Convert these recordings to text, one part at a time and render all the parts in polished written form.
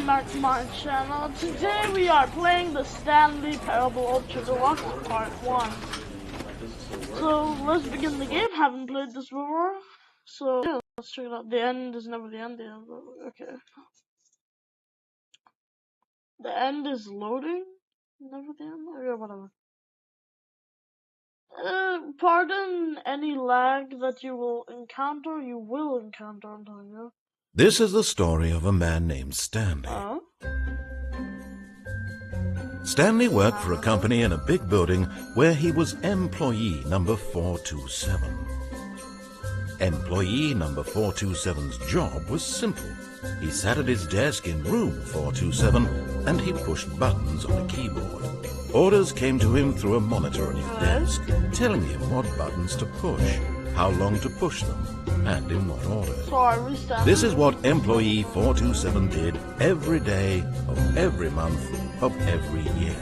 back to my channel. Today we are playing the Stanley Parable Ultra Deluxe Part 1. So let's begin the game. Haven't played this before. So yeah, let's check it out. The end is never the end. Okay. The end is loading? Never the end? Yeah, whatever. Pardon any lag that you will encounter. You will encounter, I'm telling you. This is the story of a man named Stanley. Stanley worked for a company in a big building where he was employee number 427. Employee number 427's job was simple. He sat at his desk in room 427 and he pushed buttons on a keyboard. Orders came to him through a monitor on his desk, telling him what buttons to push, how long to push them, and in what order. This is what employee 427 did every day of every month of every year.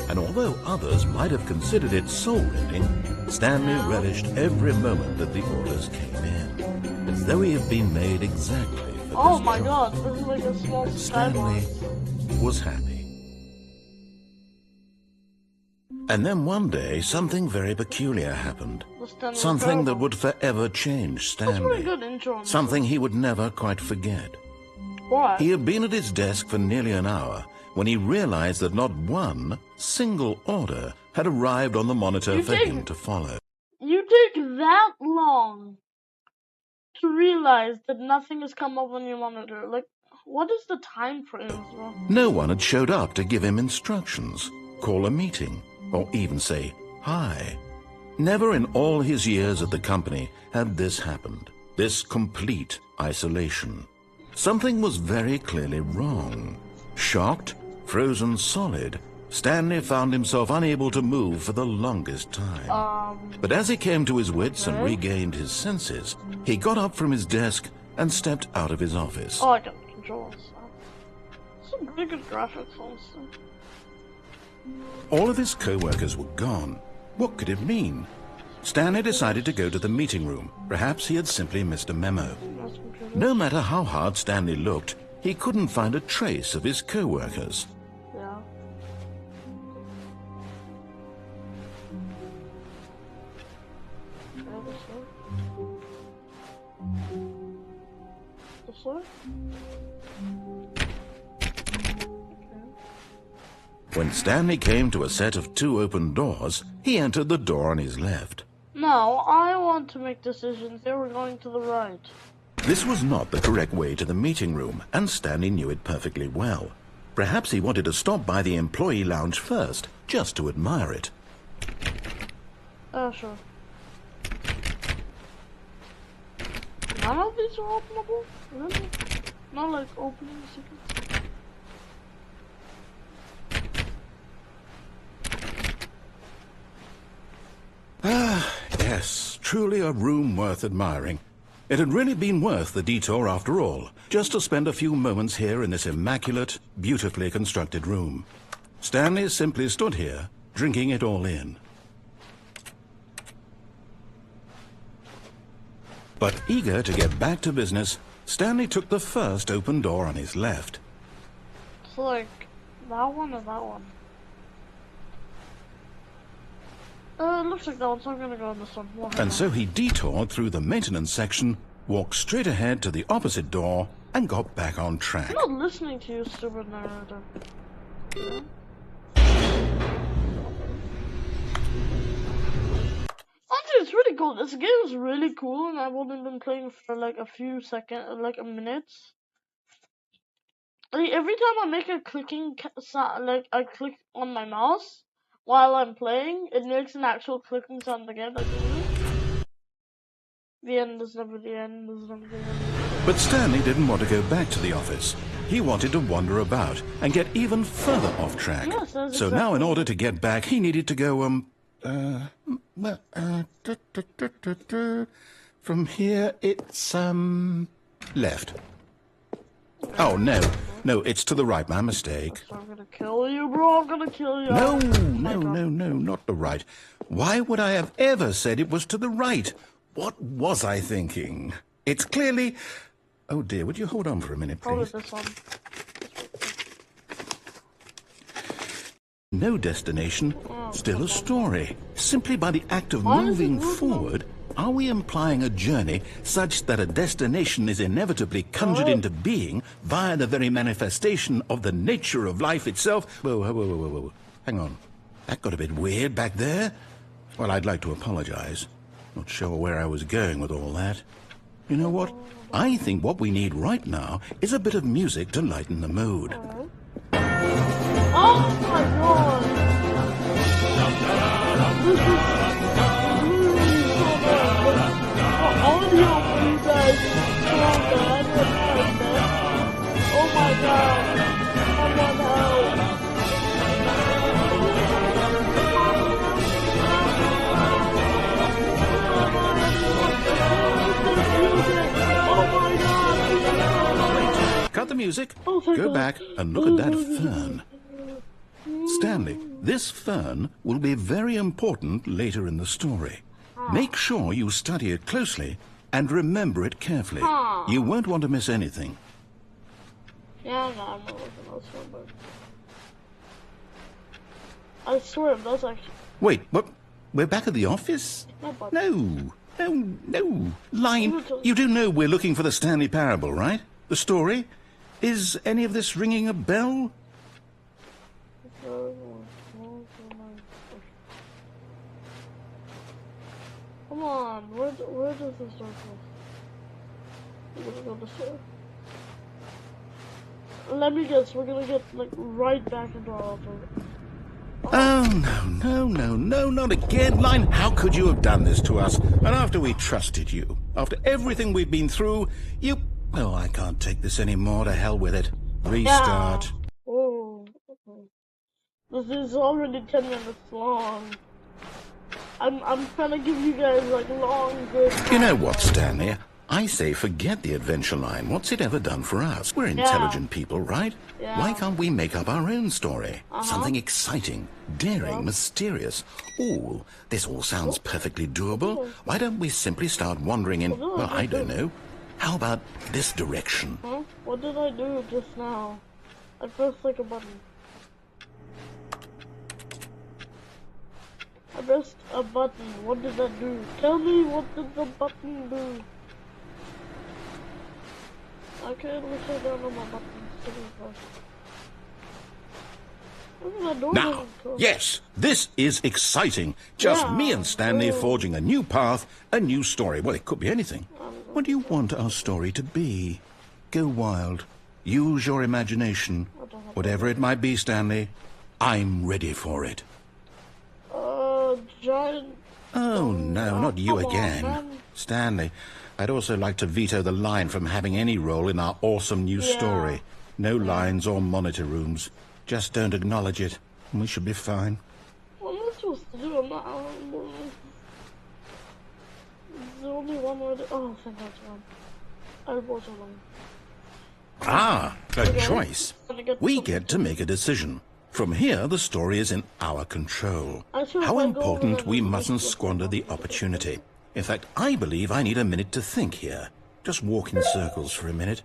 And although others might have considered it soul-rending, Stanley relished every moment that the orders came in, as though he had been made exactly for this Oh my job. god, this is like a small Stanley was happy. And then one day, something very peculiar happened. Something that would forever change Stanley. Something he would never quite forget. What? He had been at his desk for nearly an hour when he realized that not one single order had arrived on the monitor for him to follow. You take that long to realize that nothing has come up on your monitor. Like, what is the time frame as well? No one had showed up to give him instructions, call a meeting, or even say hi. Never in all his years at the company had this happened, this complete isolation. Something was very clearly wrong. Shocked, frozen solid, Stanley found himself unable to move for the longest time. But as he came to his wits and regained his senses, he got up from his desk and stepped out of his office. Oh, I got the controls. Some pretty good graphics on stuff. All of his co-workers were gone. What could it mean? Stanley decided to go to the meeting room. Perhaps he had simply missed a memo. No matter how hard Stanley looked, he couldn't find a trace of his co-workers. Yeah. This way? When Stanley came to a set of 2 open doors, he entered the door on his left. No, I want to make decisions. They were going to the right. This was not the correct way to the meeting room, and Stanley knew it perfectly well. Perhaps he wanted to stop by the employee lounge first, just to admire it. Sure. None of these are openable? Really? Not like opening secrets? Yes, truly a room worth admiring. It had really been worth the detour after all, just to spend a few moments here in this immaculate, beautifully constructed room. Stanley simply stood here, drinking it all in. But eager to get back to business, Stanley took the first open door on his left. It's like that one or that one? It looks like that one, so I'm gonna go on this one. And so he detoured through the maintenance section, walked straight ahead to the opposite door, and got back on track. I'm not listening to you, stupid narrator. Yeah. Honestly, it's really cool. This game is really cool, and I've only been playing for like a few seconds, like a minute. Like, every time I make a clicking sound, like I click on my mouse while I'm playing, it makes an actual clicking sound again. Like, the end is never the end. Is never the end. But Stanley didn't want to go back to the office. He wanted to wander about and get even further off track. Yes, so now, in order to get back, he needed to go, from here, it's, left. Oh, no, it's to the right, my mistake. I'm gonna kill you, bro, I'm gonna kill you. No, not the right. Why would I have ever said it was to the right? What was I thinking? It's clearly... Oh dear, would you hold on for a minute, please? Probably this one. no destination, still a story. Simply by the act of Why is it moving moving? forward, are we implying a journey such that a destination is inevitably conjured into being via the very manifestation of the nature of life itself? Whoa, whoa, whoa, whoa, whoa. Hang on. That got a bit weird back there. Well, I'd like to apologize. Not sure where I was going with all that. You know what? I think what we need right now is a bit of music to lighten the mood. Oh my god! This is really so bad. The audio for you guys is so bad right now. Oh my god. Someone help. Oh my god. Cut the music. Oh my Go God. back and look at that fern. Stanley, this fern will be very important later in the story. Make sure you study it closely and remember it carefully. You won't want to miss anything. Yeah, no, I'm not looking else for, but I swear it does actually. Wait, what? We're back at the office? No. Line, you do know we're looking for the Stanley Parable, right? The story? Is any of this ringing a bell? Come on, where does this start from? We're gonna go this way. Let me guess, we're gonna get like right back into our office. Oh, no, not again. Line, how could you have done this to us? And after we trusted you, after everything we've been through, you... Oh, I can't take this anymore. To hell with it. Restart. Yeah. Oh, okay. This is already 10 minutes long. I'm trying to give you guys like long, good... You know what, Stanley? I say forget the adventure line. What's it ever done for us? We're intelligent people, right? Yeah. Why can't we make up our own story? Something exciting, daring, mysterious. Ooh, this all sounds perfectly doable. Why don't we simply start wandering in, well, I don't know. How about this direction? Huh? What did I do just now? I pressed like a button. I pressed a button. What did that do? Tell me, what did the button do? Okay, let me check down on my buttons. Now, yes, this is exciting. Just me and Stanley forging a new path, a new story. Well, it could be anything. What do you want our story to be? Go wild. Use your imagination. Whatever it might be, Stanley, I'm ready for it. Giant... Oh, no, not you come on, again. man. Stanley, I'd also like to veto the line from having any role in our awesome new story. No lines or monitor rooms. Just don't acknowledge it, and we should be fine. What am I supposed to do? I'm not... There's only one more... Oh, thank God, one. I was alone. Ah, a choice. We get to make a decision. From here, the story is in our control. How important we mustn't squander the opportunity. In fact, I believe I need a minute to think here. Just walk in circles for a minute.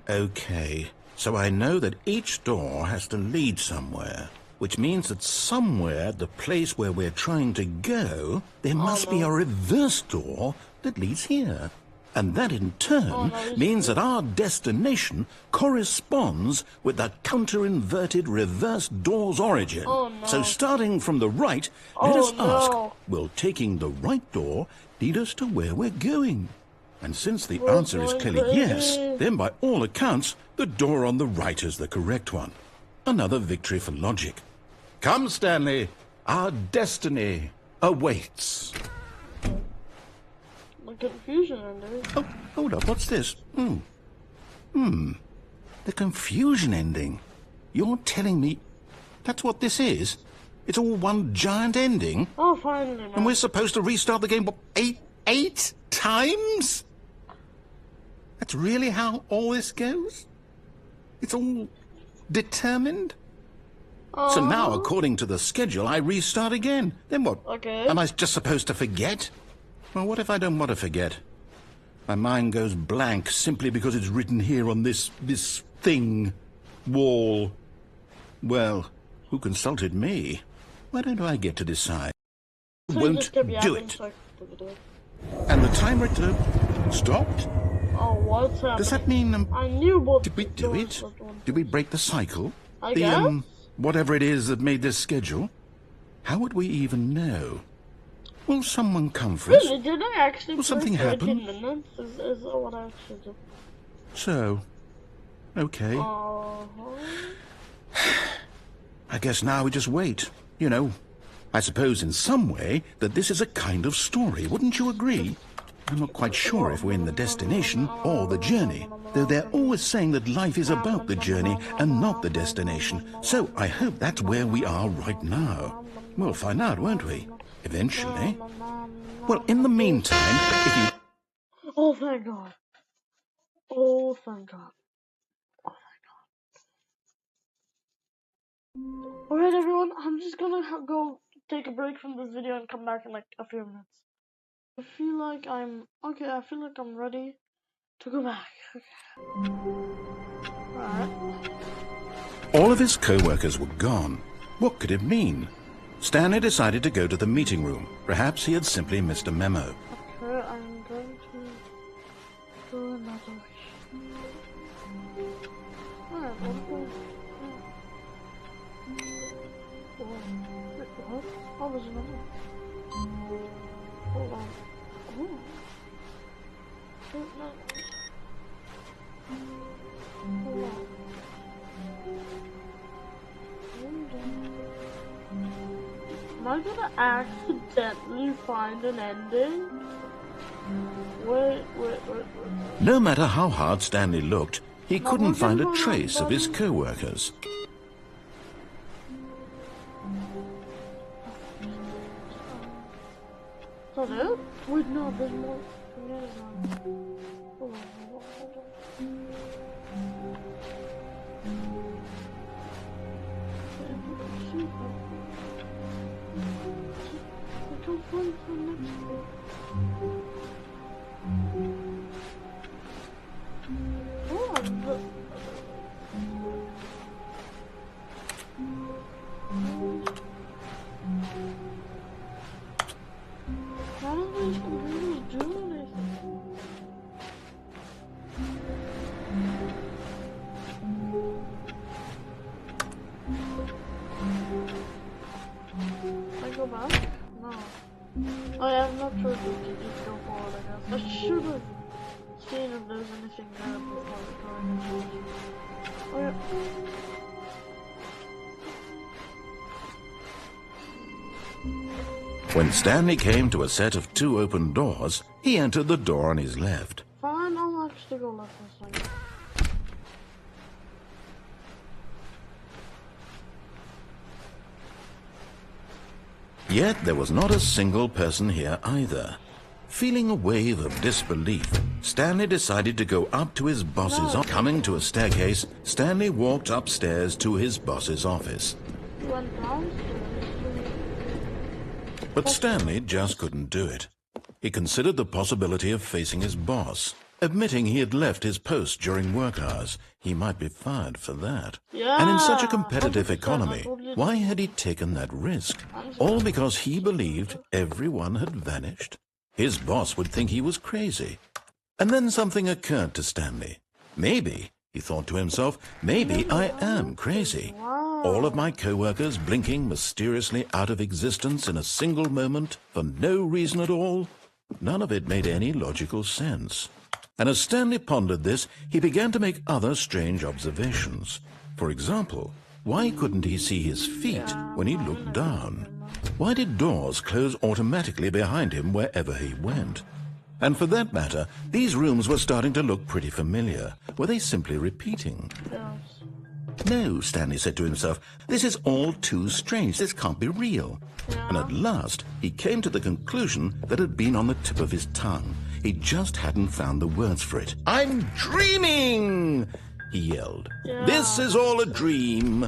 Okay, so I know that each door has to lead somewhere, which means that somewhere, the place where we're trying to go, there must be a reverse door that leads here. And that in turn means that our destination corresponds with the counter-inverted reverse door's origin. So starting from the right, let us ask, will taking the right door lead us to where we're going? And since the answer is clearly yes, then by all accounts, the door on the right is the correct one. Another victory for logic. Come, Stanley, our destiny awaits. Confusion ending. Oh, hold up, what's this? The confusion ending. You're telling me that's what this is? It's all one giant ending? Oh, finally, man. And we're supposed to restart the game, what, eight times? That's really how all this goes? It's all determined? So now, according to the schedule, I restart again. Then what? Okay. Am I just supposed to forget? Well, what if I don't want to forget? My mind goes blank simply because it's written here on this thing, wall. Well, who consulted me. Why don't I get to decide? So Won't just kept do yapping, it. so I could do the video. And the timer stopped? Oh, what's happening? Does that mean, I knew both. did we do it? Did we break the cycle? I guess? Whatever it is that made this schedule? How would we even know? Will someone come for us? Really, did I actually Will something play happen? 13 minutes? Is that what I actually did? So, okay. I guess now we just wait. You know, I suppose in some way that this is a kind of story, wouldn't you agree? I'm not quite sure if we're in the destination or the journey, though they're always saying that life is about the journey and not the destination. So I hope that's where we are right now. We'll find out, won't we? Eventually. Well, in the meantime, if you... Oh, thank God. Oh, thank God. Oh, thank God. Alright, everyone, I'm just gonna go take a break from this video and come back in like a few minutes. I feel like I'm ready to go back. Okay. Alright. All of his co-workers were gone. What could it mean? Stanley decided to go to the meeting room. Perhaps he had simply missed a memo. Okay, I'm going to do another way. Alright, what? What was another? Hold on. Ooh. Hold on. Am I gonna accidentally find an ending? Wait. No matter how hard Stanley looked, he couldn't find a trace of his co-workers. Is that it? Wait, no, there's more. Hold on. I can't find the next one. None of these computers do anything. Can I go back? No. Oh yeah, I'm not sure if we can just go forward, I guess. I should have seen if there's anything there before going. Oh yeah. When Stanley came to a set of 2 open doors, he entered the door on his left. Fine, I'll actually go left this time. Yet there was not a single person here either. Feeling a wave of disbelief, Stanley decided to go up to his boss's office. Coming to a staircase, Stanley walked upstairs to his boss's office. He went downstairs. But Stanley just couldn't do it. He considered the possibility of facing his boss. Admitting he had left his post during work hours, he might be fired for that. Yeah, and in such a competitive 100%, economy, why had he taken that risk? All because he believed everyone had vanished? His boss would think he was crazy. And then something occurred to Stanley. Maybe, he thought to himself, maybe I am crazy. All of my co-workers blinking mysteriously out of existence in a single moment for no reason at all? None of it made any logical sense. And as Stanley pondered this, he began to make other strange observations. For example, why couldn't he see his feet when he looked down? Why did doors close automatically behind him wherever he went? And for that matter, these rooms were starting to look pretty familiar. Were they simply repeating? No, Stanley said to himself, this is all too strange. This can't be real. And at last, he came to the conclusion that had been on the tip of his tongue. He just hadn't found the words for it. I'm dreaming! He yelled. This is all a dream.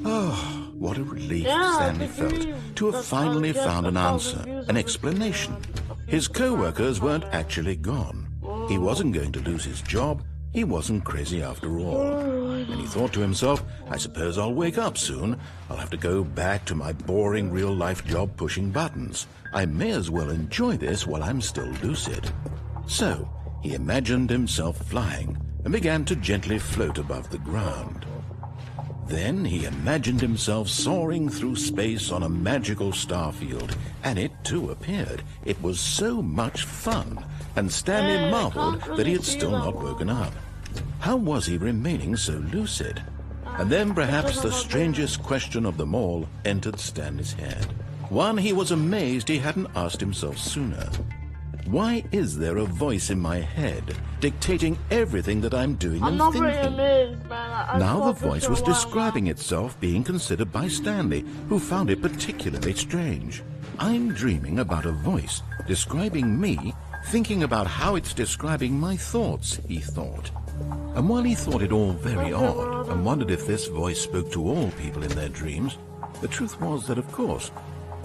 Oh, what a relief Stanley felt to have finally found an answer, an explanation. His co-workers weren't actually gone. He wasn't going to lose his job. He wasn't crazy after all. and he thought to himself, I suppose I'll wake up soon. I'll have to go back to my boring real-life job pushing buttons. I may as well enjoy this while I'm still lucid. So he imagined himself flying and began to gently float above the ground. Then he imagined himself soaring through space on a magical starfield, and it too appeared. It was so much fun, and Stanley marveled that he had still not woken up. How was he remaining so lucid? And then perhaps the strangest question of them all entered Stanley's head. One he was amazed he hadn't asked himself sooner. Why is there a voice in my head dictating everything that I'm doing and thinking? Amazed, man. Now the voice was describing itself being considered by Stanley, who found it particularly strange. I'm dreaming about a voice describing me, thinking about how it's describing my thoughts, he thought. And while he thought it all very odd and wondered if this voice spoke to all people in their dreams, the truth was that, of course,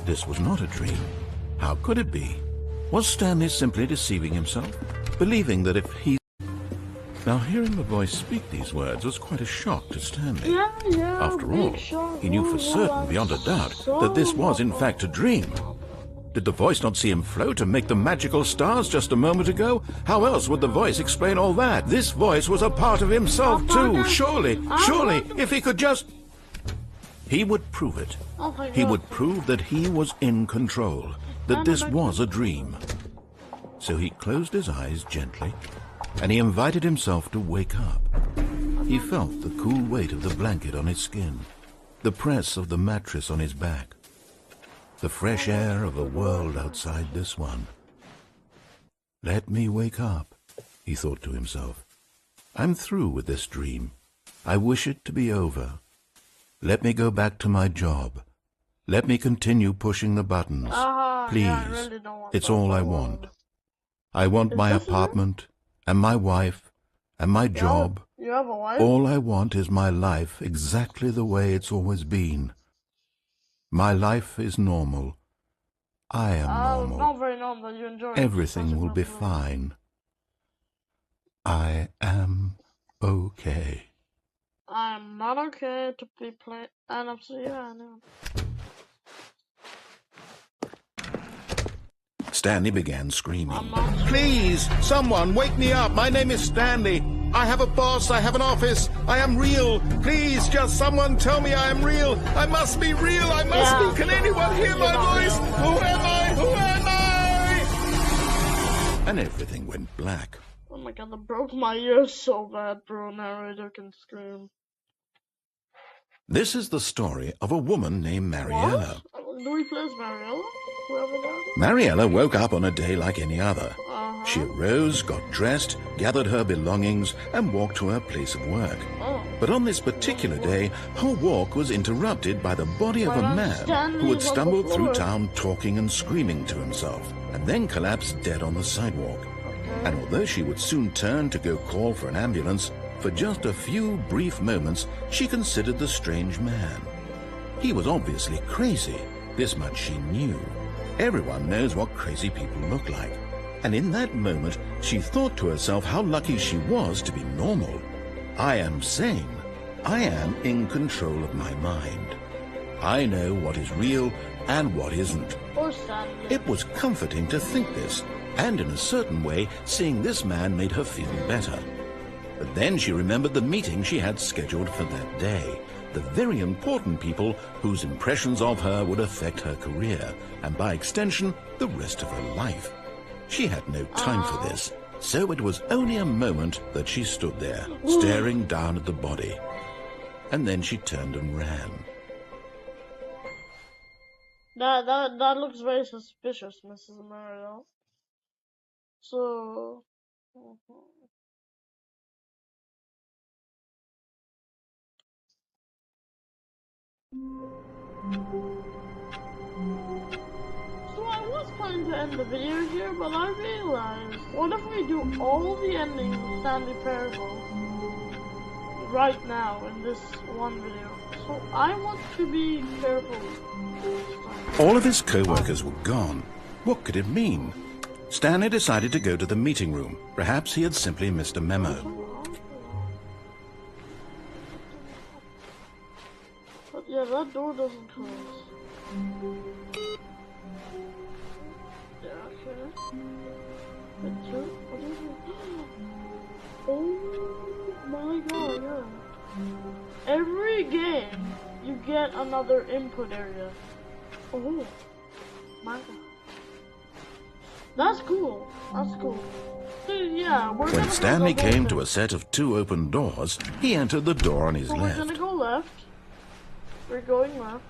this was not a dream. How could it be? Was Stanley simply deceiving himself, believing that if he... Now, hearing the voice speak these words was quite a shock to Stanley. After all, he knew for certain, beyond a doubt, that this was in fact a dream. Did the voice not see him float and make the magical stars just a moment ago? How else would the voice explain all that? This voice was a part of himself too, surely, if he could just... He would prove it. He would prove that he was in control, that this was a dream. So he closed his eyes gently, and he invited himself to wake up. He felt the cool weight of the blanket on his skin, the press of the mattress on his back, the fresh air of a world outside this one. Let me wake up, he thought to himself. I'm through with this dream. I wish it to be over. Let me go back to my job. Let me continue pushing the buttons. Please, really it's all I want. I want my apartment, and my wife, and my job. You have a wife? All I want is my life exactly the way it's always been. My life is normal. I am normal. Not very normal, you enjoy Everything will be fine. I am okay. I'm not okay to be playing NFC, yeah, I know. Stanley began screaming. Please, someone, wake me up. My name is Stanley. I have a boss. I have an office. I am real. Please, just someone tell me I am real. I must be real. I must be. Can anyone hear my voice? Who am I? Who am I? And everything went black. Oh my god, that broke my ears so bad, bro. Narrator can scream. This is the story of a woman named Mariella. What? Do we play as Mariella? Mariella woke up on a day like any other. She arose, got dressed, gathered her belongings, and walked to her place of work. But on this particular day, her walk was interrupted by the body of a man who had stumbled through town talking and screaming to himself, and then collapsed dead on the sidewalk. And although she would soon turn to go call for an ambulance, for just a few brief moments she considered the strange man. He was obviously crazy, this much she knew. Everyone knows what crazy people look like. And in that moment, she thought to herself how lucky she was to be normal. I am sane. I am in control of my mind. I know what is real and what isn't. It was comforting to think this, and in a certain way, seeing this man made her feel better. But then she remembered the meeting she had scheduled for that day. The very important people whose impressions of her would affect her career, and by extension, the rest of her life. She had no time for this, so it was only a moment that she stood there, staring down at the body. And then she turned and ran. That looks very suspicious, Mrs. Mariel. So... So I was planning to end the video here, but I realized, what if we do all the endings of Stanley Parable right now in this one video? So I want to be careful. All of his co-workers were gone. What could it mean? Stanley decided to go to the meeting room. Perhaps he had simply missed a memo. Yeah, that door doesn't close. Yeah, okay. What is it? Oh my god, yeah. Every game, you get another input area. Oh my god. That's cool. That's cool. Yeah, we're When Stanley came to a set of 2 open doors, he entered the door on his left. We're gonna go left. We're going left.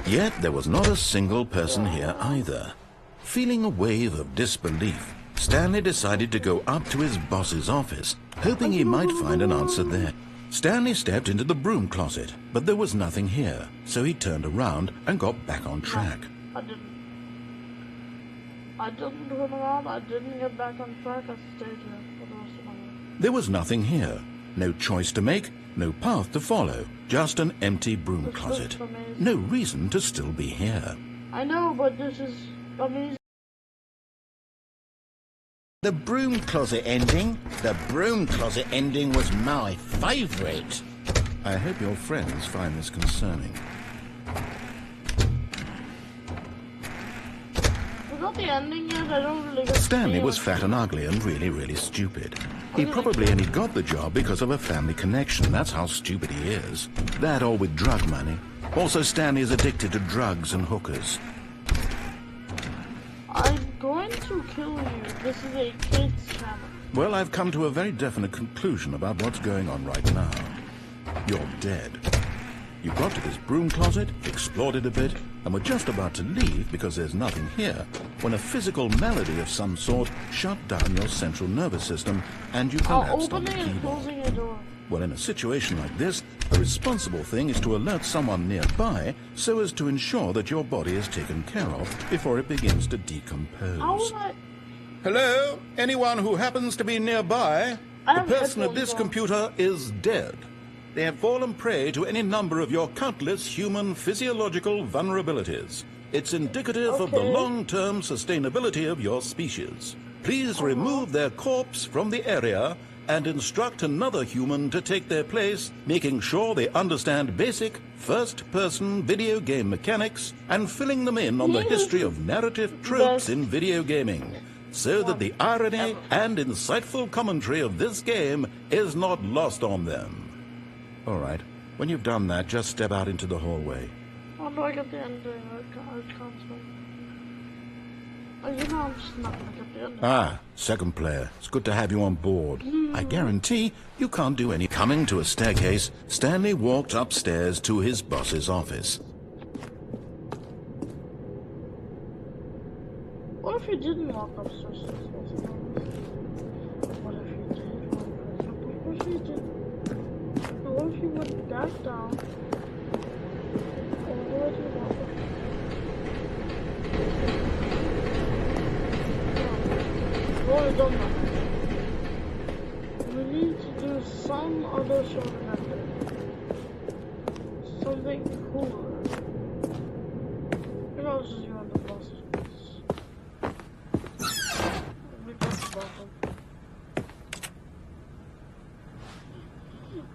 Yet there was not a single person here either. Feeling a wave of disbelief, Stanley decided to go up to his boss's office, hoping he might find an answer there. Stanley stepped into the broom closet, but there was nothing here, so he turned around and got back on track. I didn't turn around, I didn't get back on track, I stayed here for the rest of my life. There was nothing here. No choice to make, no path to follow, just an empty broom closet. No reason to still be here. I know, but this is amazing. The broom closet ending? The broom closet ending was my favourite. I hope your friends find this concerning. Not the ending yet, I don't really get Stanley was fat and ugly and really stupid. He probably only got the job because of a family connection. That's how stupid he is. That or with drug money. Also, Stanley is addicted to drugs and hookers. I'm going to kill you. This is a kids channel. Well, I've come to a very definite conclusion about what's going on right now. You're dead. You got to this broom closet, explored it a bit, and were just about to leave because there's nothing here, when a physical malady of some sort shut down your central nervous system and you collapsed on the Opening and closing keyboard. a door. Well, in a situation like this, the responsible thing is to alert someone nearby so as to ensure that your body is taken care of before it begins to decompose. How was I? Hello? Anyone who happens to be nearby? I The have person at headphones this on. computer is dead. They have fallen prey to any number of your countless human physiological vulnerabilities. It's indicative of the Okay. long-term sustainability of your species. Please remove their corpse from the area and instruct another human to take their place, making sure they understand basic first-person video game mechanics and filling them in on the history of narrative tropes in video gaming, so that the irony and insightful commentary of this game is not lost on them. All right. When you've done that, just step out into the hallway. How do I get the ending? I can't spell. You know, I'm just not gonna get the ending. Ah, second player. It's good to have you on board. I guarantee you can't do any. Coming to a staircase, Stanley walked upstairs to his boss's office. What if you didn't walk upstairs? What if you did? What if you did? What if you went back down? All the way to the bottom? No, we've done that. We need to do some other sort of method. Something cooler. You know, this is your the boss. We got the bottom.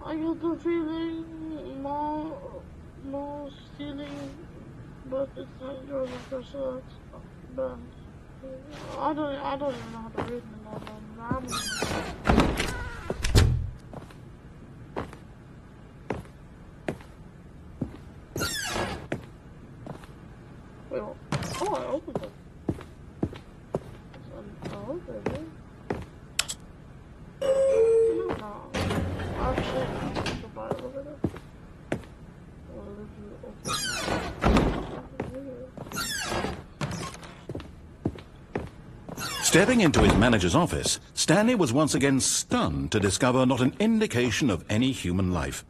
I get the feeling no stealing, but it's not yours because that's banned. I don't even know how to read anymore. Wait, oh, I opened it. Oh, baby. No. Actually, the Bible over there. Or if you open Stepping into his manager's office, Stanley was once again stunned to discover not an indication of any human life.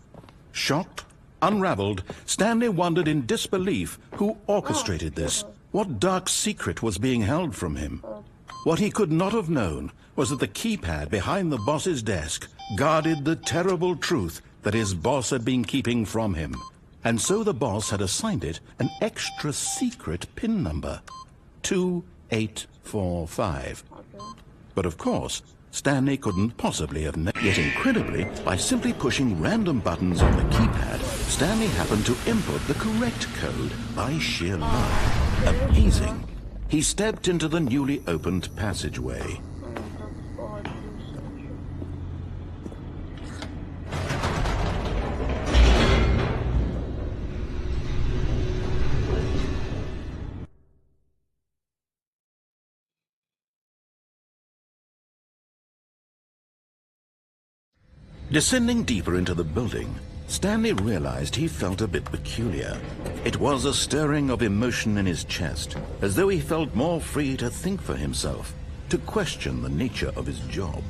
Shocked, unraveled, Stanley wondered in disbelief who orchestrated this. What dark secret was being held from him? What he could not have known was that the keypad behind the boss's desk guarded the terrible truth that his boss had been keeping from him. And so the boss had assigned it an extra secret PIN number, 2845. But of course, Stanley couldn't possibly have known. Yet incredibly, by simply pushing random buttons on the keypad, Stanley happened to input the correct code by sheer luck. Amazing. He stepped into the newly opened passageway. Descending deeper into the building, Stanley realized he felt a bit peculiar. It was a stirring of emotion in his chest, as though he felt more free to think for himself, to question the nature of his job.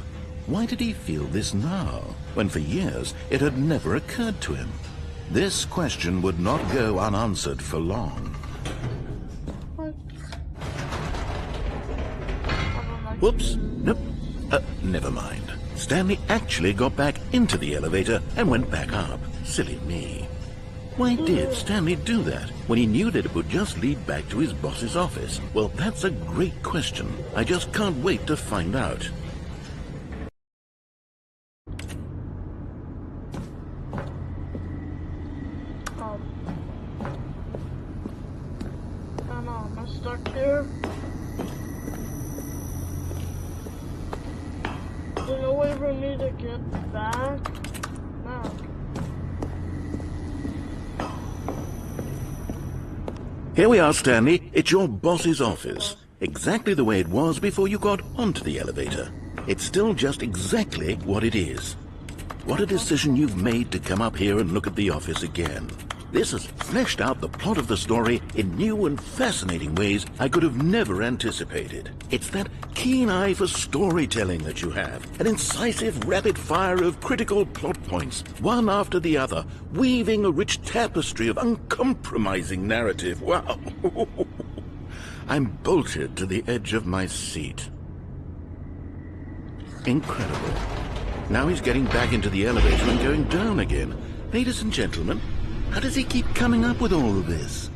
Why did he feel this now, when for years it had never occurred to him? This question would not go unanswered for long. Whoops, nope, never mind. Stanley actually got back into the elevator and went back up. Silly me. Why did Stanley do that when he knew that it would just lead back to his boss's office? Well, that's a great question. I just can't wait to find out. I don't know, am I stuck here? There's no way for me to get back? No. Here we are, Stanley. It's your boss's office. Exactly the way it was before you got onto the elevator. It's still just exactly what it is. What a decision you've made to come up here and look at the office again. This has fleshed out the plot of the story in new and fascinating ways I could have never anticipated. It's that keen eye for storytelling that you have, an incisive rapid fire of critical plot points, one after the other, weaving a rich tapestry of uncompromising narrative. Wow! I'm bolted to the edge of my seat. Incredible. Now he's getting back into the elevator and going down again. Ladies and gentlemen, how does he keep coming up with all of this?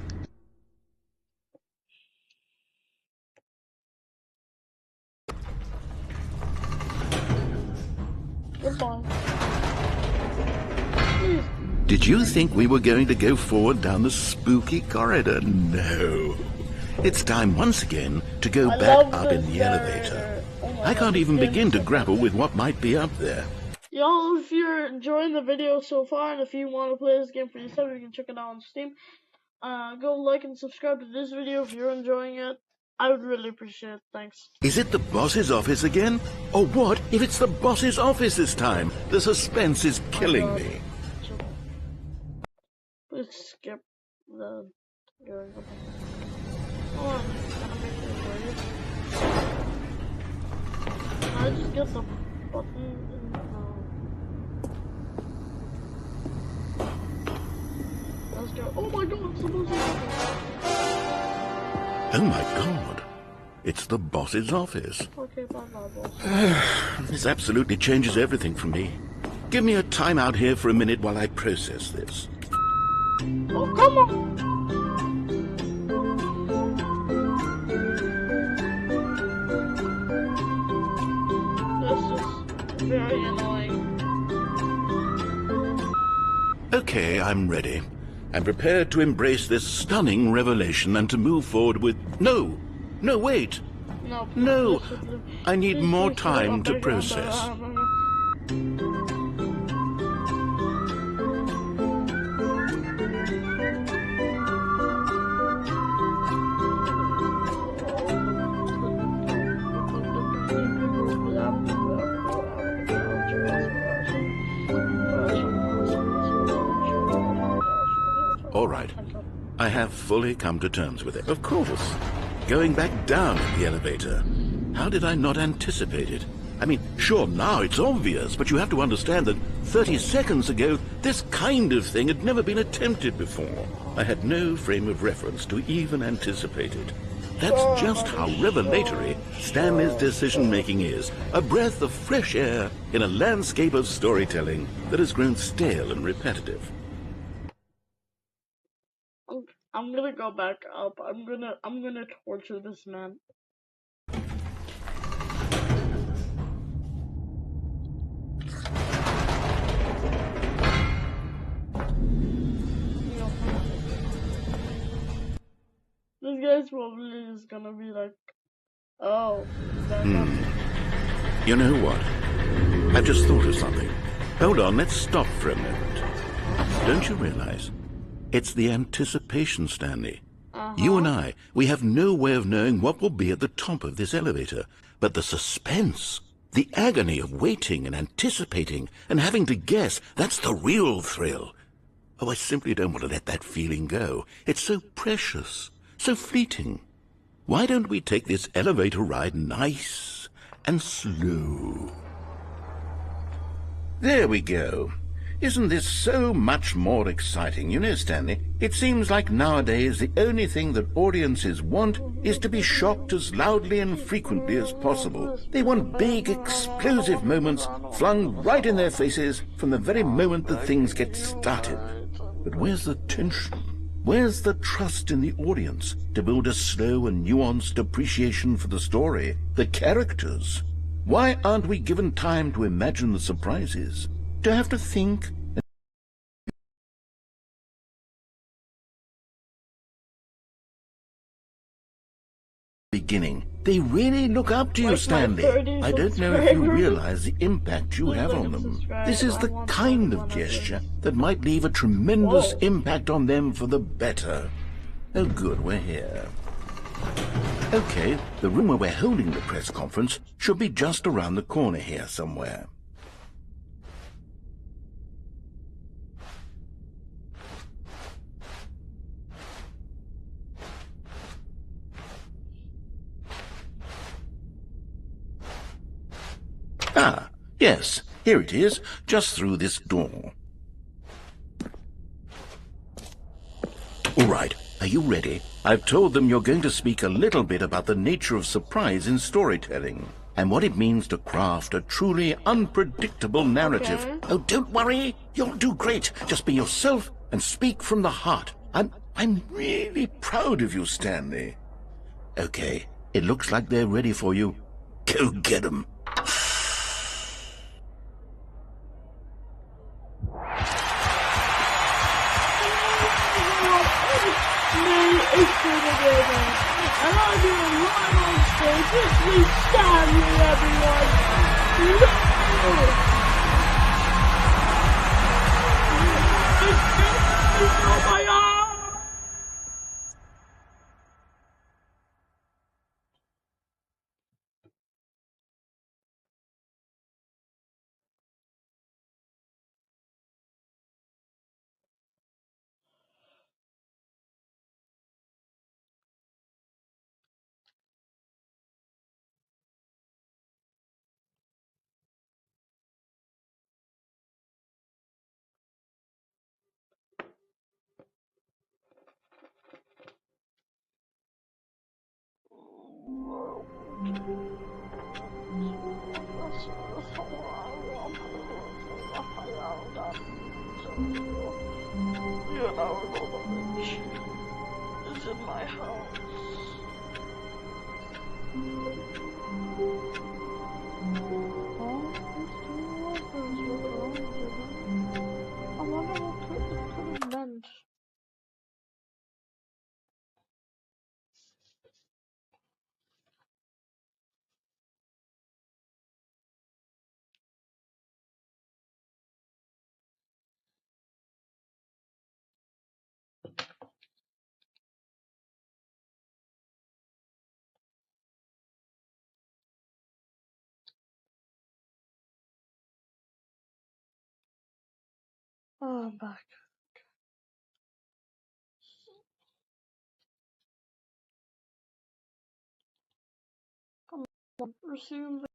Goodbye. Did you think we were going to go forward down the spooky corridor? No. It's time once again to go back up in the elevator. I can't even begin to grapple with what might be up there. Y'all, if you're enjoying the video so far, and if you want to play this game for yourself, you can check it out on Steam. Go like and subscribe to this video if you're enjoying it. I would really appreciate it. Thanks. Is it the boss's office again? Or what if it's the boss's office this time? The suspense is killing me. Please skip the going up. Hold on, gotta make it wait. I just get the button. Let's go. Oh my god, it's the boss's office. Oh my god. It's the boss's office. Okay, bye boss. This absolutely changes everything for me. Give me a time out here for a minute while I process this. Oh, come on! This is very annoying. Okay, I'm ready. I'm prepared to embrace this stunning revelation and to move forward with... No! No, wait! No! I need more time to process. All right. I have fully come to terms with it. Of course. Going back down in the elevator. How did I not anticipate it? I mean, sure, now it's obvious, but you have to understand that 30 seconds ago, this kind of thing had never been attempted before. I had no frame of reference to even anticipate it. That's just how revelatory Stanley's decision-making is. A breath of fresh air in a landscape of storytelling that has grown stale and repetitive. I'm gonna go back up. I'm gonna torture this man. You guys probably is gonna be like, oh, that You know what? I've just thought of something. Hold on, let's stop for a moment. Don't you realize? It's the anticipation, Stanley. You and I, we have no way of knowing what will be at the top of this elevator. But the suspense, the agony of waiting and anticipating and having to guess, that's the real thrill. Oh, I simply don't want to let that feeling go. It's so precious, so fleeting. Why don't we take this elevator ride nice and slow? There we go. Isn't this so much more exciting? You know, Stanley, it seems like nowadays the only thing that audiences want is to be shocked as loudly and frequently as possible. They want big, explosive moments flung right in their faces from the very moment that things get started. But where's the tension? Where's the trust in the audience to build a slow and nuanced appreciation for the story, the characters? Why aren't we given time to imagine the surprises? To have to think and beginning. They really look up to you, Stanley. I don't know if you realize the impact you have on them. This is the kind of gesture that might leave a tremendous impact on them for the better. Oh, good, we're here. Okay, the room where we're holding the press conference should be just around the corner here somewhere. Ah, yes, here it is, just through this door. All right, are you ready? I've told them you're going to speak a little bit about the nature of surprise in storytelling and what it means to craft a truly unpredictable narrative. Okay. Oh, don't worry, you'll do great. Just be yourself and speak from the heart. I'm really proud of you, Stanley. Okay, it looks like they're ready for you. Go get 'em. And I'll be live on stage with me, Stanley, everyone. Oh my God! You know, the village is in my house. I wonder what could have meant. Oh, I'm back. Come on, resume.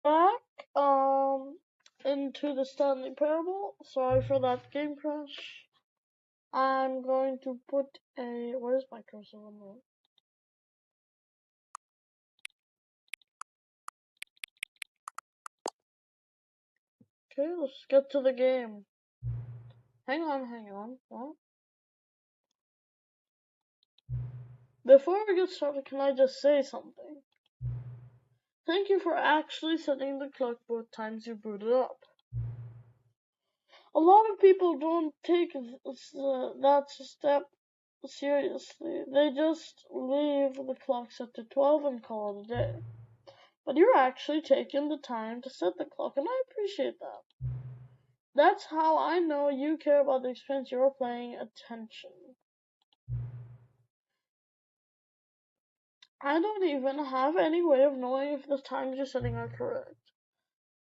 Back, into the Stanley Parable. Sorry for that game crash. I'm going to put a, where's my cursor on there? Okay, let's get to the game. Hang on. What? Before we get started, can I just say something? Thank you for actually setting the clock both times you booted up. A lot of people don't take that step seriously. They just leave the clock set to 12 and call it a day. But you're actually taking the time to set the clock, and I appreciate that. That's how I know you care about the experience. You're paying attention. I don't even have any way of knowing if the times you're setting are correct.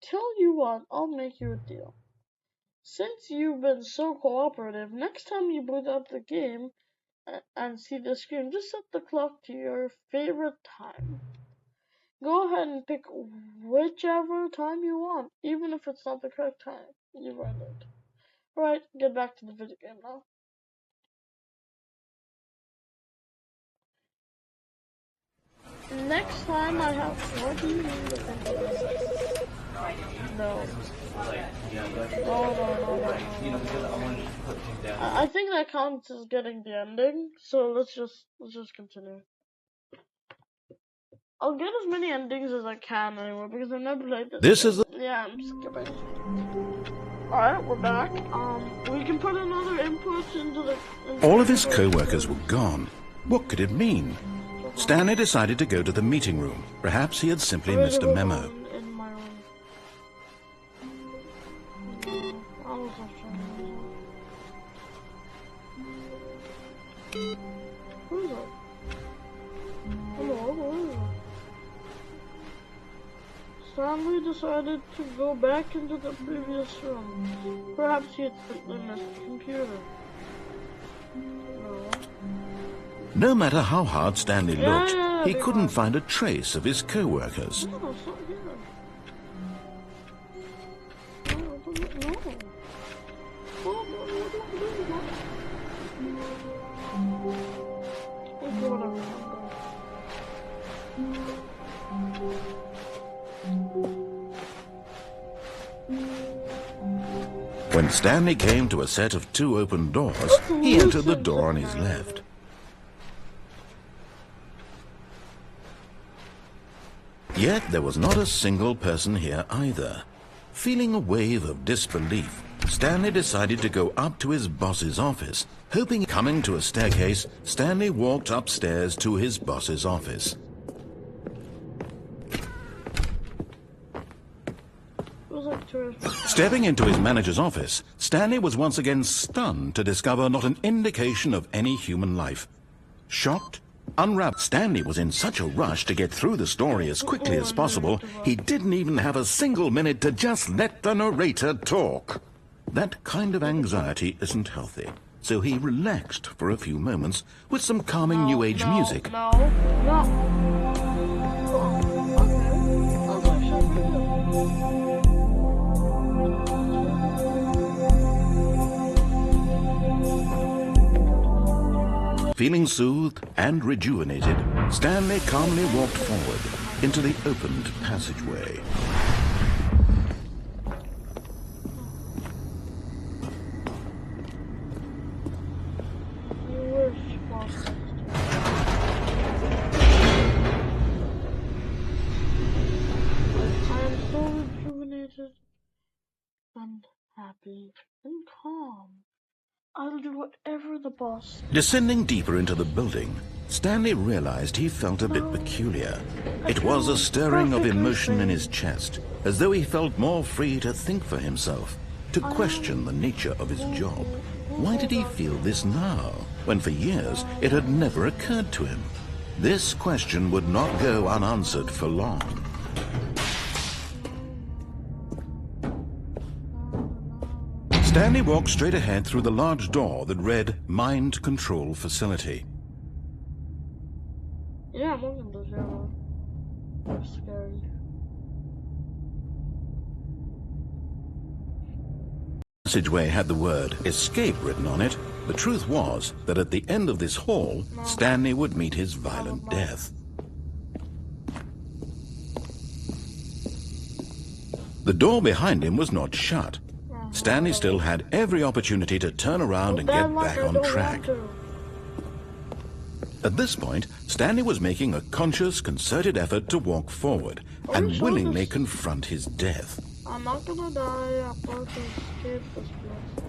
Tell you what, I'll make you a deal. Since you've been so cooperative, next time you boot up the game and see the screen, just set the clock to your favorite time. Go ahead and pick whichever time you want, even if it's not the correct time. You've earned it. Alright, get back to the video game now. Next time I have... What do you mean the thing? No. I think that counts as getting the ending, so let's just continue. I'll get as many endings as I can anyway, because I've never played this. Yeah, I'm skipping. Alright, we're back. We can put another input into the... All of his co-workers were gone. What could it mean? Stanley decided to go to the meeting room. Perhaps he had simply missed a memo. In my room. I was not sure. Who is it? Hello, who is it? Stanley decided to go back into the previous room. Perhaps he had simply missed the computer. No. No matter how hard Stanley looked, he couldn't find a trace of his co-workers. No, it's not here. No. When Stanley came to a set of 2 open doors, he entered the door on his left. Yet there was not a single person here either. Feeling a wave of disbelief, Stanley decided to go up to his boss's office. Hoping coming to a staircase, Stanley walked upstairs to his boss's office. Stepping into his manager's office, Stanley was once again stunned to discover not an indication of any human life. Shocked, unwrapped, Stanley was in such a rush to get through the story as quickly as possible, he didn't even have a single minute to just let the narrator talk. That kind of anxiety isn't healthy, so he relaxed for a few moments with some calming New Age music. Feeling soothed and rejuvenated, Stanley calmly walked forward into the opened passageway. I am so rejuvenated and happy and calm. I'll do whatever the boss says. Descending deeper into the building, Stanley realized he felt a bit peculiar. It was a stirring of emotion in his chest, as though he felt more free to think for himself, to question the nature of his job. Why did he feel this now, when for years it had never occurred to him? This question would not go unanswered for long. Stanley walked straight ahead through the large door that read Mind Control Facility. Yeah, I'm looking at this, I'm scared. The passageway had the word Escape written on it. The truth was that at the end of this hall, Stanley would meet his violent death. The The door behind him was not shut. Stanley still had every opportunity to turn around and get back on track. At this point, Stanley was making a conscious, concerted effort to walk forward and willingly confront his death. I'm not gonna die. I'm going to escape this place.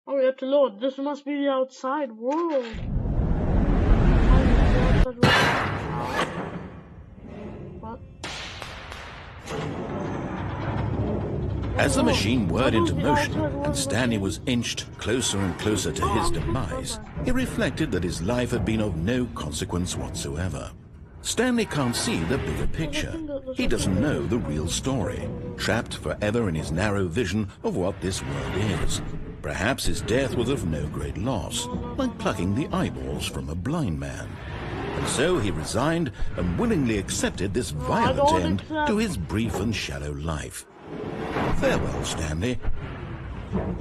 Oh, we have to load. This must be the outside world. What? As the machine whirred into motion and Stanley was inched closer and closer to his demise, he reflected that his life had been of no consequence whatsoever. Stanley can't see the bigger picture. He doesn't know the real story, trapped forever in his narrow vision of what this world is. Perhaps his death was of no great loss, like plucking the eyeballs from a blind man. And so he resigned and willingly accepted this violent end to his brief and shallow life. Farewell, Stanley.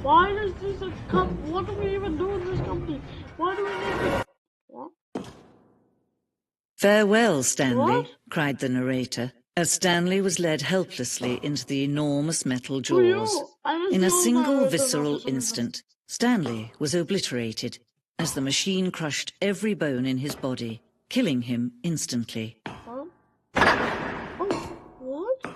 Why does this come? What do we even do in this company? Why do we need this? What? Farewell, Stanley, What? cried the narrator, as Stanley was led helplessly into the enormous metal jaws. In a single visceral instant, Stanley was obliterated as the machine crushed every bone in his body, killing him instantly. What? Oh, what?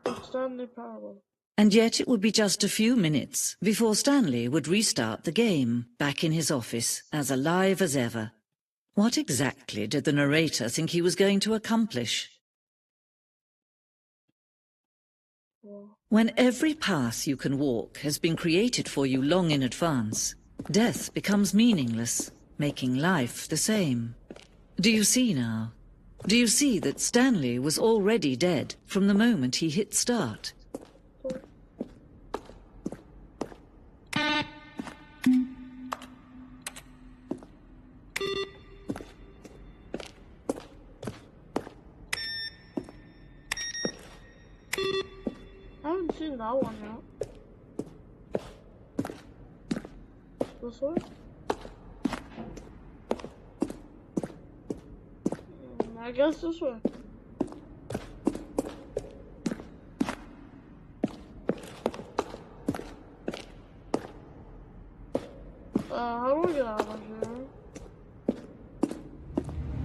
It's Stanley Parable. And yet it would be just a few minutes before Stanley would restart the game, back in his office, as alive as ever. What exactly did the narrator think he was going to accomplish? When every path you can walk has been created for you long in advance, death becomes meaningless, making life the same. Do you see now? Do you see that Stanley was already dead from the moment he hit start? I haven't seen that one yet. This way? I guess this way. How do we get out of here?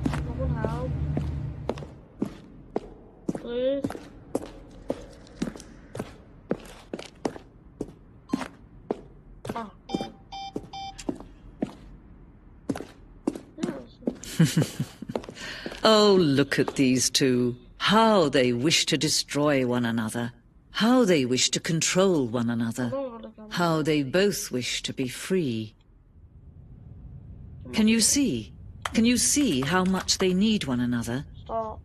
Someone help. Please. Ah. Yes. Oh, look at these two. How they wish to destroy one another. How they wish to control one another. How they both wish to be free. Can you see? Can you see how much they need one another? Stop.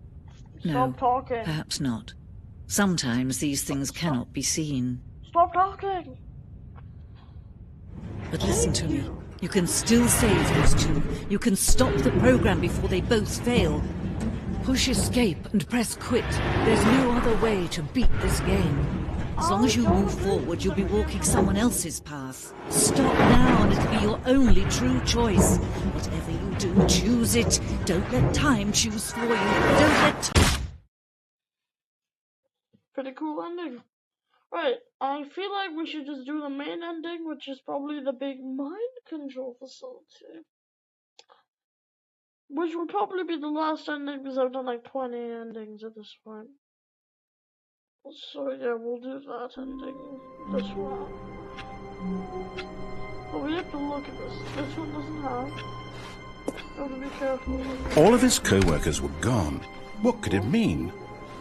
No, Stop talking. perhaps not. Sometimes these things cannot be seen. Stop talking. But listen to me. You can still save those two. You can stop the program before they both fail. Push escape and press quit. There's no other way to beat this game. As long as you move forward, you'll be walking someone else's path. Stop now and it'll be your only true choice. Whatever you do, choose it. Don't let time choose for you. Don't let... Pretty cool ending. Right, I feel like we should just do the main ending, which is probably the big mind control facility. Which will probably be the last ending because I've done like 20 endings at this point. So yeah, we'll do that ending this round. But we have to look at this. This one doesn't have. You have to be careful. All of his co-workers were gone. What could it mean?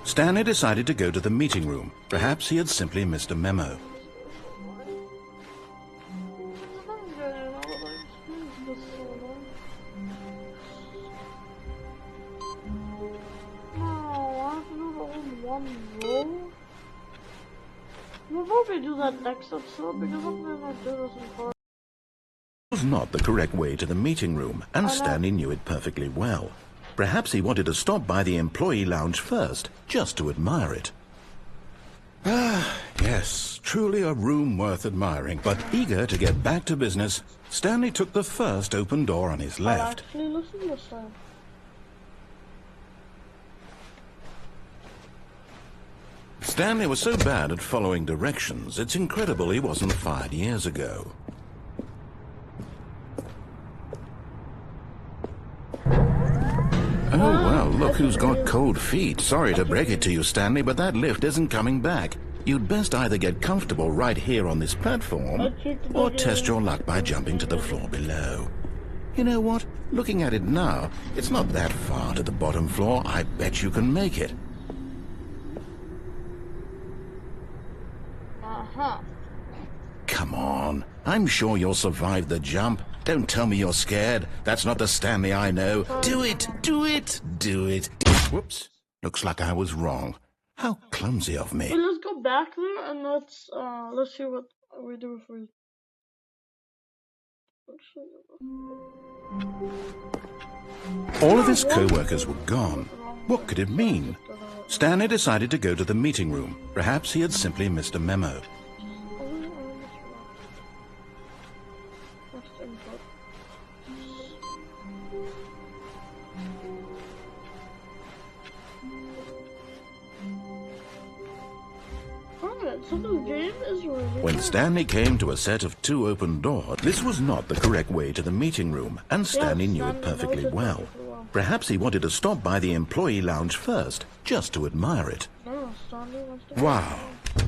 Stanley decided to go to the meeting room. Perhaps he had simply missed a memo. We'll probably do that next episode because I'm gonna do this in part. It was not the correct way to the meeting room, and Stanley knew it perfectly well. Perhaps he wanted to stop by the employee lounge first, just to admire it. Ah, yes, truly a room worth admiring. But eager to get back to business, Stanley took the first open door on his I'll left. actually listen this time. Stanley was so bad at following directions, it's incredible he wasn't fired years ago. Oh, well, look who's got cold feet. Sorry to break it to you, Stanley, but that lift isn't coming back. You'd best either get comfortable right here on this platform, or test your luck by jumping to the floor below. You know what? Looking at it now, it's not that far to the bottom floor. I bet you can make it. Uh-huh. Come on. I'm sure you'll survive the jump. Don't tell me you're scared. That's not the Stanley I know. Do it! Do it! Do it! Whoops. Looks like I was wrong. How clumsy of me. Well, let's go back there and let's see what we do if we... All of his co-workers were gone. What could it mean? Stanley decided to go to the meeting room. Perhaps he had simply missed a memo. So the game is really... When Stanley came to a set of 2 open doors, this was not the correct way to the meeting room, and Stanley knew it perfectly well. Perhaps he wanted to stop by the employee lounge first, just to admire it. No, Stanley wants to... Wow.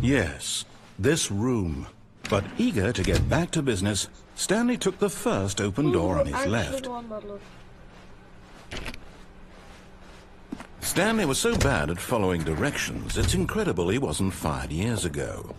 Yes, this room. But eager to get back to business, Stanley took the first open door on his left. Stanley was so bad at following directions, it's incredible he wasn't fired years ago.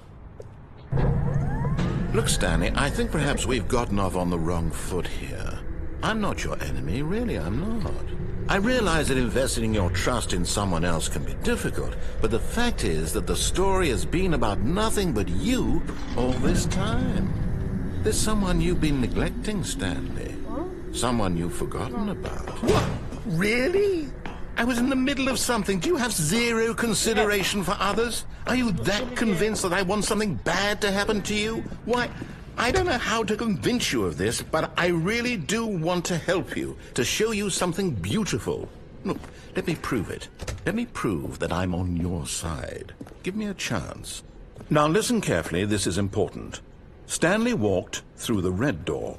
Look, Stanley, I think perhaps we've gotten off on the wrong foot here. I'm not your enemy, really, I'm not. I realize that investing your trust in someone else can be difficult, but the fact is that the story has been about nothing but you all this time. There's someone you've been neglecting, Stanley. Someone you've forgotten about. What? Really? I was in the middle of something. Do you have zero consideration for others? Are you that convinced that I want something bad to happen to you? Why, I don't know how to convince you of this, but I really do want to help you, to show you something beautiful. Look, let me prove it. Let me prove that I'm on your side. Give me a chance. Now listen carefully, this is important. Stanley walked through the red door.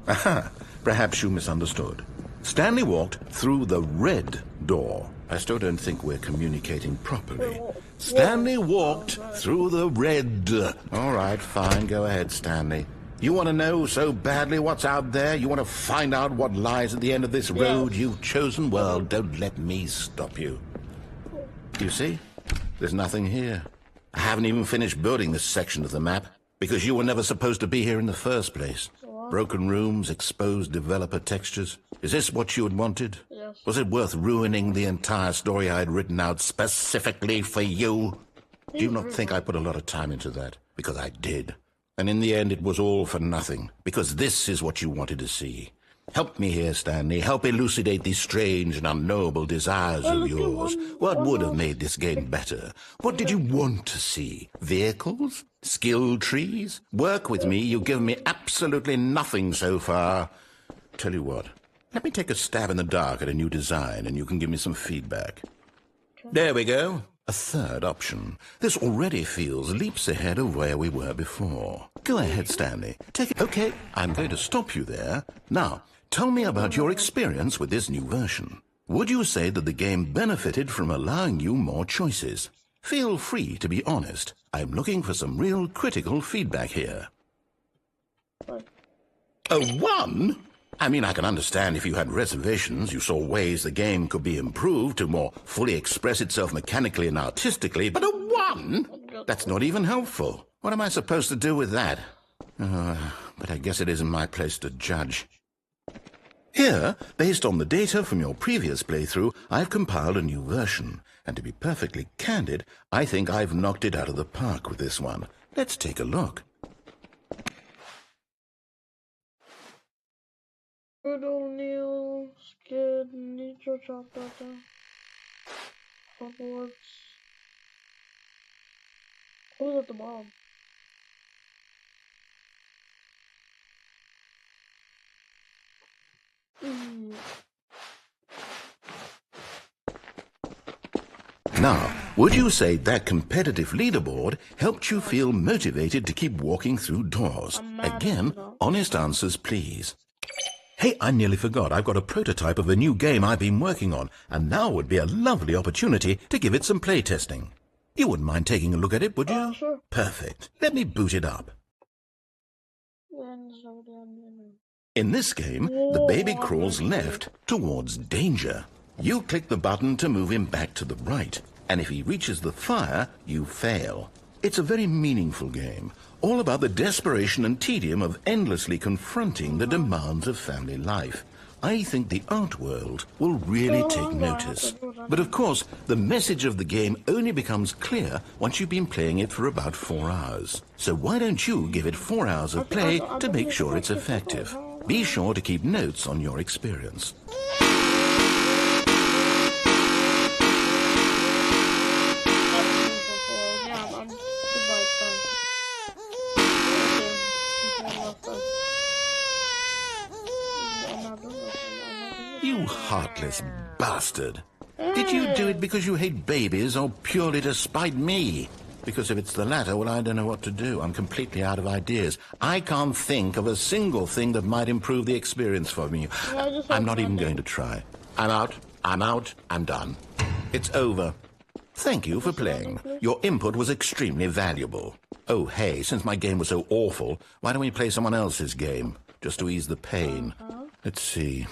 Aha, perhaps you misunderstood. Stanley walked through the red door. I still don't think we're communicating properly. Stanley walked through the red... All right, fine, go ahead, Stanley. You want to know so badly what's out there? You want to find out what lies at the end of this road you've chosen? Well, don't let me stop you. You see? There's nothing here. I haven't even finished building this section of the map, because you were never supposed to be here in the first place. Broken rooms, exposed developer textures. Is this what you had wanted? Yes. Was it worth ruining the entire story I had written out specifically for you? Do you not think I put a lot of time into that? Because I did. And in the end, it was all for nothing. Because this is what you wanted to see. Help me here, Stanley. Help elucidate these strange and unknowable desires of yours. What would have made this game better? What did you want to see? Vehicles? Skill trees? Work with me. You've given me absolutely nothing so far. Tell you what. Let me take a stab in the dark at a new design, and you can give me some feedback. There we go. A third option. This already feels leaps ahead of where we were before. Go ahead, Stanley. Take it. Okay, I'm going to stop you there. Now, tell me about your experience with this new version. Would you say that the game benefited from allowing you more choices? Feel free to be honest. I'm looking for some real critical feedback here. A 1? I mean, I can understand if you had reservations, you saw ways the game could be improved to more fully express itself mechanically and artistically, but a 1? That's not even helpful. What am I supposed to do with that? But I guess it isn't my place to judge. Here, based on the data from your previous playthrough, I've compiled a new version. And to be perfectly candid, I think I've knocked it out of the park with this one. Let's take a look. Good O'Neill, Skid, Nitro chopped that down. Bubbles. Who's at the bottom? Now, would you say that competitive leaderboard helped you feel motivated to keep walking through doors? Again, honest answers, please. Hey, I nearly forgot. I've got a prototype of a new game I've been working on, and now would be a lovely opportunity to give it some playtesting. You wouldn't mind taking a look at it, would you? Sure. Perfect. Let me boot it up. In this game, the baby crawls left towards danger. You click the button to move him back to the right, and if he reaches the fire, you fail. It's a very meaningful game, all about the desperation and tedium of endlessly confronting the demands of family life. I think the art world will really take notice. But of course, the message of the game only becomes clear once you've been playing it for about 4 hours. So why don't you give it 4 hours of play to make sure it's effective? Be sure to keep notes on your experience. You heartless bastard. Did you do it because you hate babies or purely to spite me? Because if it's the latter, well, I don't know what to do. I'm completely out of ideas. I can't think of a single thing that might improve the experience for me. I'm not even going to try. I'm out. I'm done. It's over. Thank you for playing. Your input was extremely valuable. Oh, hey, since my game was so awful, why don't we play someone else's game? Just to ease the pain. Let's see.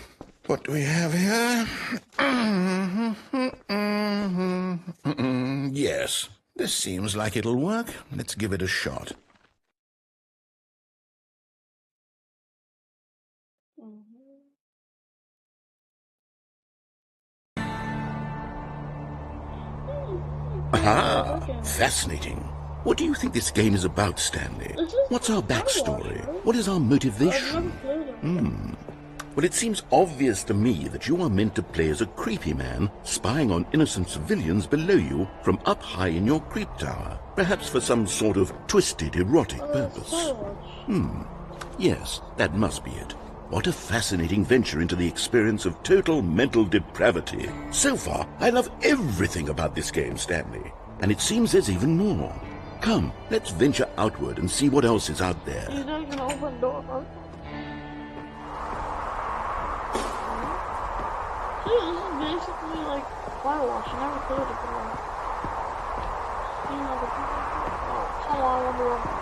What do we have here? Yes, this seems like it'll work. Let's give it a shot. Aha! Fascinating. What do you think this game is about, Stanley? What's our backstory? What is our motivation? Well, it seems obvious to me that you are meant to play as a creepy man spying on innocent civilians below you from up high in your creep tower, perhaps for some sort of twisted, erotic purpose. Yes, that must be it. What a fascinating venture into the experience of total mental depravity. So far, I love everything about this game, Stanley. And it seems there's even more. Come, let's venture outward and see what else is out there. You know you can open doors. Dude, this is basically like Firewatch. I never played it before. You never played it? Oh, come on, I wonder.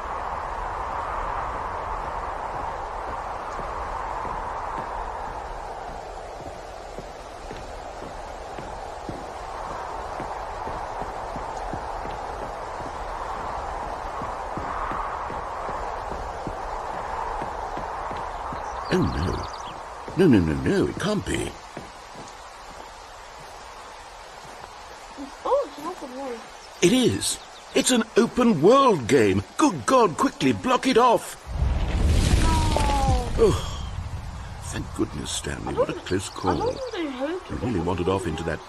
Oh, no. No, it can't be. Oh, it's an open world. It is. It's an open world game. Good God, quickly block it off. No. Oh, thank goodness, Stanley. What a close call. You really wandered off into that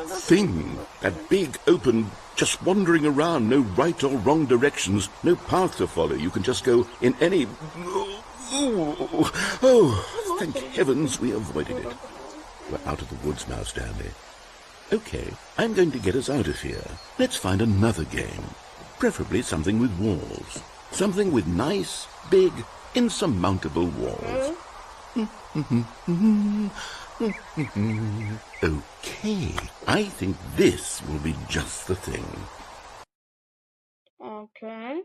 thing. That big, open, just wandering around. No right or wrong directions. No path to follow. You can just go in any... Oh, thank heavens we avoided it. We're out of the woods now, Stanley. Okay, I'm going to get us out of here. Let's find another game. Preferably something with walls. Something with nice, big, insurmountable walls. Okay, I think this will be just the thing. Okay.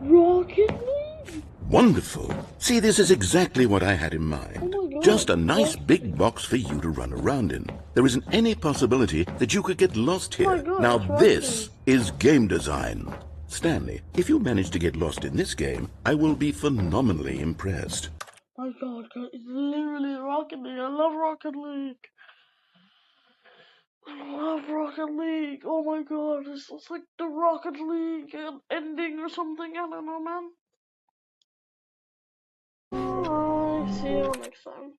Rocket League? Wonderful. See, this is exactly what I had in mind. Oh my God. Just a nice big box for you to run around in. There isn't any possibility that you could get lost here. Oh my God, now that's this is game design. Stanley, if you manage to get lost in this game, I will be phenomenally impressed. My God, it's literally Rocket League. I love Rocket League. I love Rocket League. Oh my God, it's like the Rocket League ending or something. I don't know, man. Alright, see you next time.